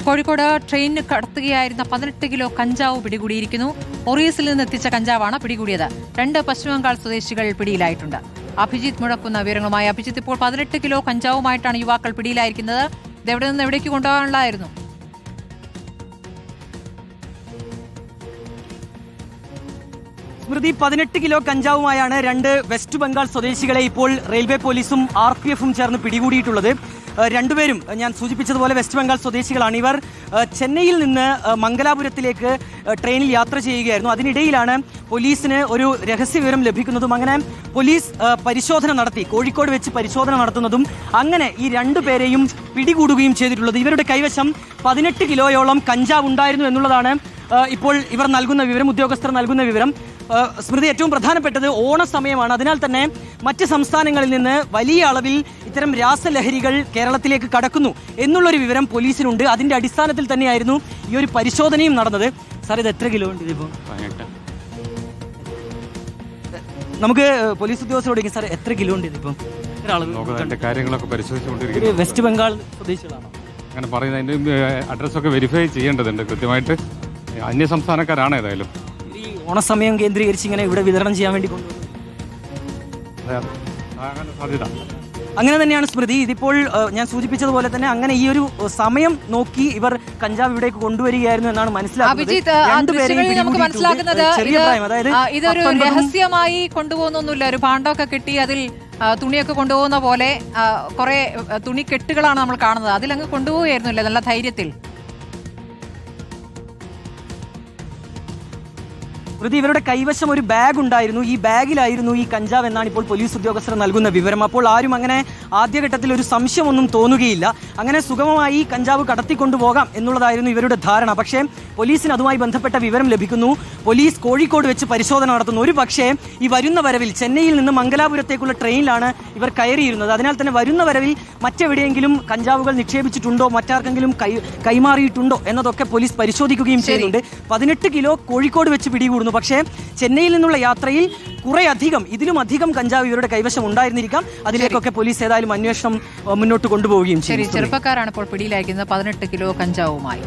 Kozhikode train കടത്തുകയായിരുന്ന 18 kilo കഞ്ചാവ് പിടികൂടിയിരിക്കുന്നു. ഒറീസിൽ നിന്ന് എത്തിച്ച കഞ്ചാവാണ് പിടികൂടിയത്. 2 പശ്ചിമബംഗാൾ സ്വദേശികൾ പിടിയിലായിട്ടുണ്ട്. അഭിജിത്ത് മുഴക്കുന്ന വിവരങ്ങളുമായി. അഭിജിത്ത്, ഇപ്പോൾ 18 കിലോ കഞ്ചാവുമായിട്ടാണ് യുവാക്കൾ പിടിയിലായിരിക്കുന്നത്. ഇതെവിടെ നിന്ന് എവിടേക്ക് കൊണ്ടുപോകാനുള്ളതായിരുന്നു? സ്മൃതി, 18 കിലോ കഞ്ചാവുമായാണ് 2 വെസ്റ്റ് ബംഗാൾ സ്വദേശികളെ ഇപ്പോൾ റെയിൽവേ പോലീസും RPF ചേർന്ന് പിടികൂടിയിട്ടുള്ളത്. രണ്ടുപേരും ഞാൻ സൂചിപ്പിച്ചതുപോലെ വെസ്റ്റ് ബംഗാൾ സ്വദേശികളാണ്. ഇവർ ചെന്നൈയിൽ നിന്ന് മംഗലാപുരത്തിലേക്ക് ട്രെയിനിൽ യാത്ര ചെയ്യുകയായിരുന്നു. അതിനിടയിലാണ് പോലീസിന് ഒരു രഹസ്യ വിവരം ലഭിക്കുന്നതും അങ്ങനെ പോലീസ് പരിശോധന നടത്തി, കോഴിക്കോട് വെച്ച് പരിശോധന നടത്തുന്നതും അങ്ങനെ ഈ 2 പേരെയും പിടികൂടുകയും ചെയ്തിട്ടുള്ളത്. ഇവരുടെ കൈവശം 18 കിലോയോളം കഞ്ചാവ് ഉണ്ടായിരുന്നു എന്നുള്ളതാണ് ഇപ്പോൾ ഇവർ നൽകുന്ന വിവരം, ഉദ്യോഗസ്ഥർ നൽകുന്ന വിവരം. സ്മൃതി, ഏറ്റവും പ്രധാനപ്പെട്ടത് ഓണസമയമാണ്. അതിനാൽ തന്നെ മറ്റ് സംസ്ഥാനങ്ങളിൽ നിന്ന് വലിയ അളവിൽ ഇത്തരം രാസലഹരികൾ കേരളത്തിലേക്ക് കടക്കുന്നു എന്നുള്ളൊരു വിവരം പോലീസിനുണ്ട്. അതിന്റെ അടിസ്ഥാനത്തിൽ തന്നെയായിരുന്നു ഈ ഒരു പരിശോധനയും നടന്നത്. സാർ, ഇത് എത്ര കിലോ ഉണ്ട് ഇതിപ്പോൾ? നമുക്ക് പോലീസ് ഉദ്യോഗസ്ഥരോട് സാർ എത്ര കിലോ ഉണ്ട് ഇതിപ്പോൾ? കാര്യങ്ങളൊക്കെ പരിശോധിച്ചുകൊണ്ടിരിക്കുന്നത്. വെസ്റ്റ് ബംഗാൾ സ്വദേശികളാണോ അങ്ങനെ പറയുന്നത്? അഡ്രസ്സൊക്കെ വെരിഫൈ ചെയ്യേണ്ടതുണ്ട് കൃത്യമായിട്ട്. അന്യ സംസ്ഥാനക്കാരാണ് ഏതായാലും. ഈ ഓണസമയം കേന്ദ്രീകരിച്ച് ഇങ്ങനെ ഇവിടെ വിതരണം ചെയ്യാൻ വേണ്ടി സാധ്യത അങ്ങനെ തന്നെയാണ് സ്മൃതി. ഇതിപ്പോൾ ഞാൻ സൂചിപ്പിച്ചതുപോലെ തന്നെ അങ്ങനെ ഈ ഒരു സമയം നോക്കി ഇവർ കഞ്ചാവ് ഇവിടേക്ക് കൊണ്ടുവരികയായിരുന്നു എന്നാണ് മനസ്സിലാക്കുന്നത്. ഇതൊരു രഹസ്യമായി കൊണ്ടുപോകുന്നൊന്നുമില്ല. ഒരു ഭാണ്ഡമൊക്കെ കിട്ടി അതിൽ തുണിയൊക്കെ കൊണ്ടുപോകുന്ന പോലെ കുറെ തുണിക്കെട്ടുകളാണ് നമ്മൾ കാണുന്നത്. അതിലങ്ങ് കൊണ്ടുപോവുകയായിരുന്നില്ല നല്ല ധൈര്യത്തിൽ. ഇവരുടെ കൈവശം ഒരു ബാഗ് ഉണ്ടായിരുന്നു. ഈ ബാഗിലായിരുന്നു ഈ കഞ്ചാവ് എന്നാണ് ഇപ്പോൾ പോലീസ് ഉദ്യോഗസ്ഥർ നൽകുന്ന വിവരം. അപ്പോൾ ആരും അങ്ങനെ ആദ്യഘട്ടത്തിൽ ഒരു സംശയമൊന്നും തോന്നുകയില്ല. അങ്ങനെ സുഗമമായി കഞ്ചാവ് കടത്തിക്കൊണ്ടുപോകാം എന്നുള്ളതായിരുന്നു ഇവരുടെ ധാരണ. പക്ഷേ പോലീസിന് അതുമായി ബന്ധപ്പെട്ട വിവരം ലഭിക്കുന്നു. പോലീസ് കോഴിക്കോട് വെച്ച് പരിശോധന നടത്തുന്നു. ഒരു പക്ഷേ ഈ വരുന്ന വരവിൽ ചെന്നൈയിൽ നിന്ന് മംഗലാപുരത്തേക്കുള്ള ട്രെയിനിലാണ് ഇവർ കയറിയിരുന്നത്. അതിനാൽ തന്നെ വരുന്ന വരവിൽ മറ്റെവിടെയെങ്കിലും കഞ്ചാവുകൾ നിക്ഷേപിച്ചിട്ടുണ്ടോ, മറ്റാർക്കെങ്കിലും കൈമാറിയിട്ടുണ്ടോ എന്നതൊക്കെ പോലീസ് പരിശോധിക്കുകയും ചെയ്യുന്നുണ്ട്. 18 കിലോ കോഴിക്കോട് വെച്ച് പിടികൂടുന്നു. പക്ഷേ ചെന്നൈയിൽ നിന്നുള്ള യാത്രയിൽ കുറെ അധികം, ഇതിലും അധികം കഞ്ചാവ് ഇവരുടെ കൈവശം ഉണ്ടായിരുന്നിരിക്കാം. അതിലേക്കൊക്കെ പോലീസ് ഏതായാലും അന്വേഷണം മുന്നോട്ട് കൊണ്ടുപോവുകയും ചെയ്യും. ചെറുപ്പക്കാരാണ് ഇപ്പോൾ പിടിയിലായിരിക്കുന്നത് 18 കിലോ കഞ്ചാവുമായി.